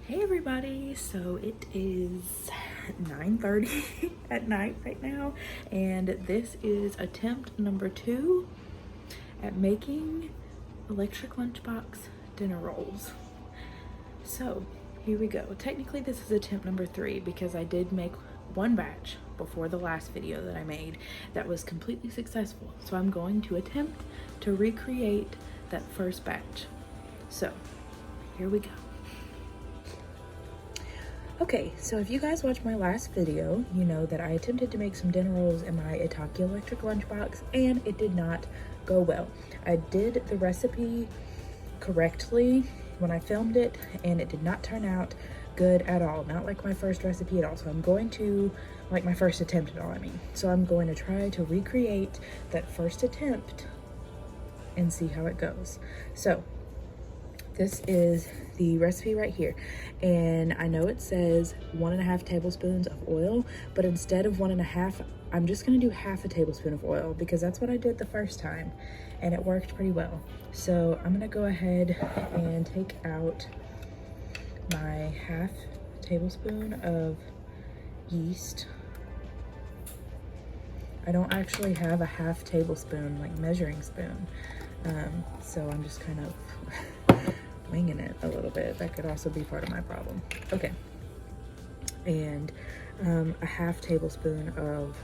Hey everybody, so it is 9:30 at night right now, and this is attempt number 2 at making electric lunchbox dinner rolls. So here we go. Technically this is attempt number 3 because I did make one batch before the last video that I made that was completely successful. So I'm going to attempt to recreate that first batch. So here we go. Okay, so if you guys watched my last video, you know that I attempted to make some dinner rolls in my Itaki electric lunchbox and it did not go well. I did the recipe correctly when I filmed it and it did not turn out good at all. Not like my first recipe at all. So I'm going to, like my first attempt at all, I mean. So I'm going to try to recreate that first attempt and see how it goes. So this is the recipe right here, and I know it says 1.5 tablespoons of oil, but instead of 1.5, I'm just gonna do half a tablespoon of oil because that's what I did the first time and it worked pretty well. So I'm gonna go ahead and take out my half tablespoon of yeast. I don't actually have a half tablespoon like measuring spoon, so I'm just kind of winging it a little bit. That could also be part of my problem. Okay, and a half tablespoon of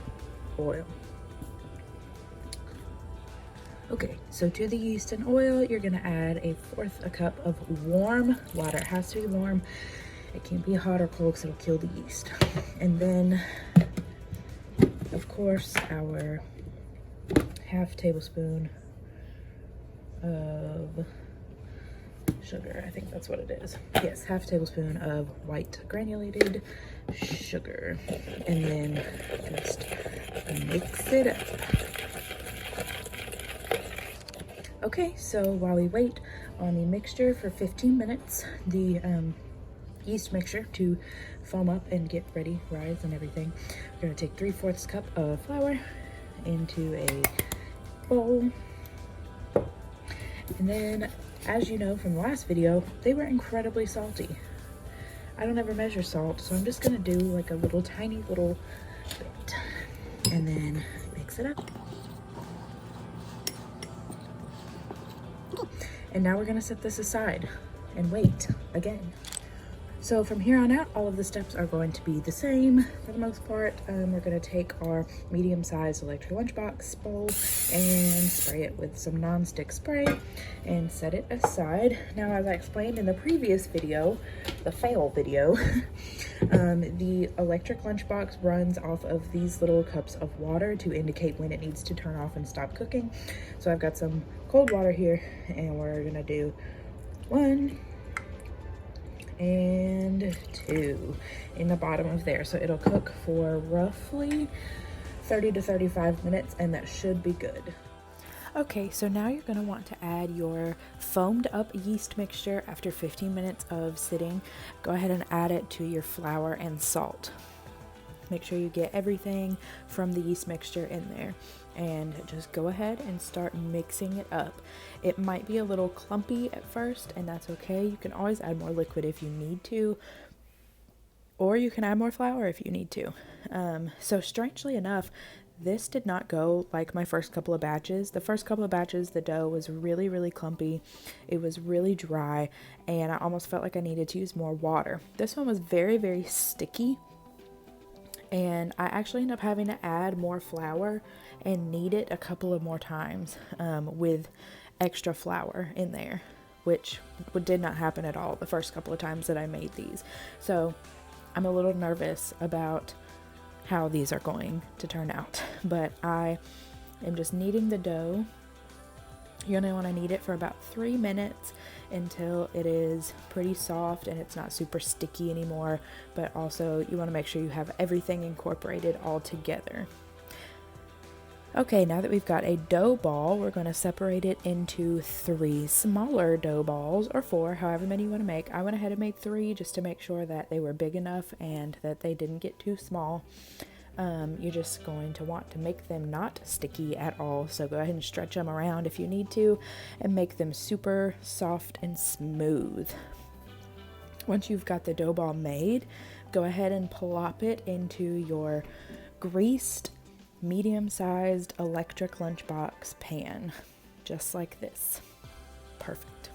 oil. Okay, so to the yeast and oil, you're gonna add 1/4 cup of warm water. It has to be warm. It can't be hot or cold because it'll kill the yeast. And then, of course, our half tablespoon of sugar. I think that's what it is. Yes, half tablespoon of white granulated sugar. And then just mix it up. Okay, so while we wait on the mixture for 15 minutes, the yeast mixture to foam up and get ready, rise and everything, we're gonna take 3/4 cup of flour into a bowl. And then, as you know from the last video, they were incredibly salty. I don't ever measure salt, so I'm just gonna do like a little tiny little bit and then mix it up. And now we're gonna set this aside and wait again. So from here on out, all of the steps are going to be the same for the most part. We're gonna take our medium-sized electric lunchbox bowl and spray it with some non-stick spray and set it aside. Now, as I explained in the previous video, the fail video, the electric lunchbox runs off of these little cups of water to indicate when it needs to turn off and stop cooking. So I've got some cold water here and we're gonna do 1 and 2 in the bottom of there. So it'll cook for roughly 30 to 35 minutes and that should be good. Okay, so now you're gonna want to add your foamed up yeast mixture after 15 minutes of sitting. Go ahead and add it to your flour and salt. Make sure you get everything from the yeast mixture in there and just go ahead and start mixing it up. It might be a little clumpy at first and that's okay. You can always add more liquid if you need to, or you can add more flour if you need to. So strangely enough, this did not go like my first couple of batches. The first couple of batches, the dough was really, really clumpy. It was really dry and I almost felt like I needed to use more water. This one was very, very sticky. And I actually ended up having to add more flour and knead it a couple of more times with extra flour in there, which did not happen at all the first couple of times that I made these. So I'm a little nervous about how these are going to turn out, but I am just kneading the dough. You're gonna want to knead it for about 3 minutes until it is pretty soft and it's not super sticky anymore, but also you want to make sure you have everything incorporated all together. Okay, now that we've got a dough ball, we're going to separate it into 3 smaller dough balls, or 4, however many you want to make. I went ahead and made 3 just to make sure that they were big enough and that they didn't get too small. You're just going to want to make them not sticky at all, so go ahead and stretch them around if you need to and make them super soft and smooth. Once you've got the dough ball made, go ahead and plop it into your greased, medium-sized electric lunchbox pan, just like this. Perfect.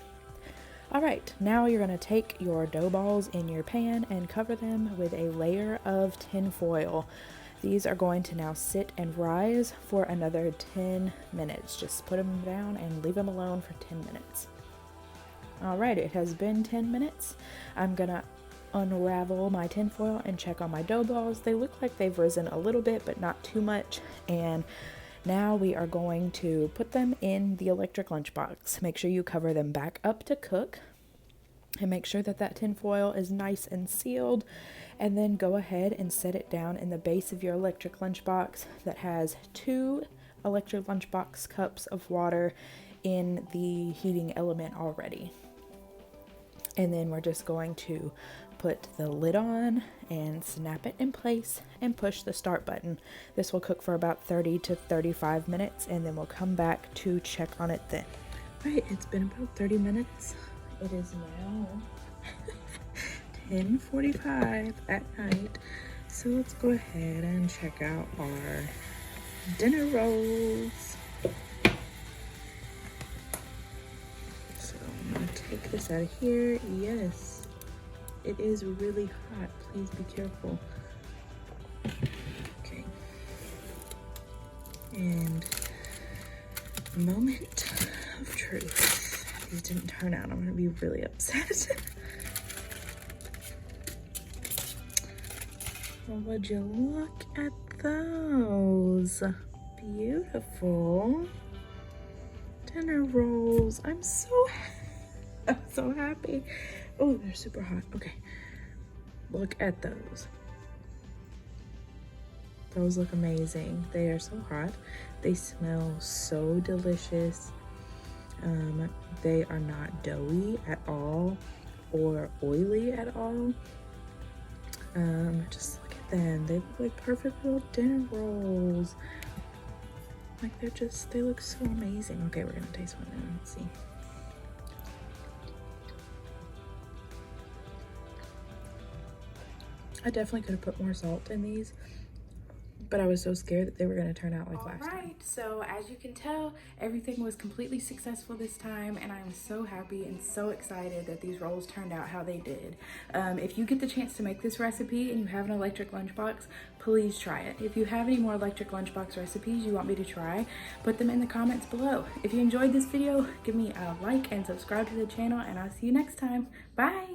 All right, now you're gonna take your dough balls in your pan and cover them with a layer of tin foil. These are going to now sit and rise for another 10 minutes. Just put them down and leave them alone for 10 minutes. All right, it has been 10 minutes. I'm gonna unravel my tin foil and check on my dough balls. They look like they've risen a little bit, but not too much. And now we are going to put them in the electric lunchbox. Make sure you cover them back up to cook, and make sure that that tin foil is nice and sealed. And then go ahead and set it down in the base of your electric lunchbox that has 2 electric lunchbox cups of water in the heating element already. And then we're just going to put the lid on and snap it in place and push the start button. This will cook for about 30 to 35 minutes, and then we'll come back to check on it then. Right, it's been about 30 minutes. It is now 10:45 at night. So let's go ahead and check out our dinner rolls. So I'm gonna take this out of here. Yes, it is really hot. Please be careful. Okay. And moment of truth. These didn't turn out. I'm gonna be really upset. Well, would you look at those? Beautiful dinner rolls. I'm so happy. Oh, they're super hot. Okay, look at those. Those look amazing. They are so hot. They smell so delicious. They are not doughy at all or oily at all. Just look at them. They look like perfect little dinner rolls. Like they look so amazing. Okay, we're gonna taste one now. Let's see. I definitely could have put more salt in these, but I was so scared that they were going to turn out like last time. Alright, so as you can tell, everything was completely successful this time, and I'm so happy and so excited that these rolls turned out how they did. If you get the chance to make this recipe and you have an electric lunchbox, please try it. If you have any more electric lunchbox recipes you want me to try, put them in the comments below. If you enjoyed this video, give me a like and subscribe to the channel, and I'll see you next time. Bye!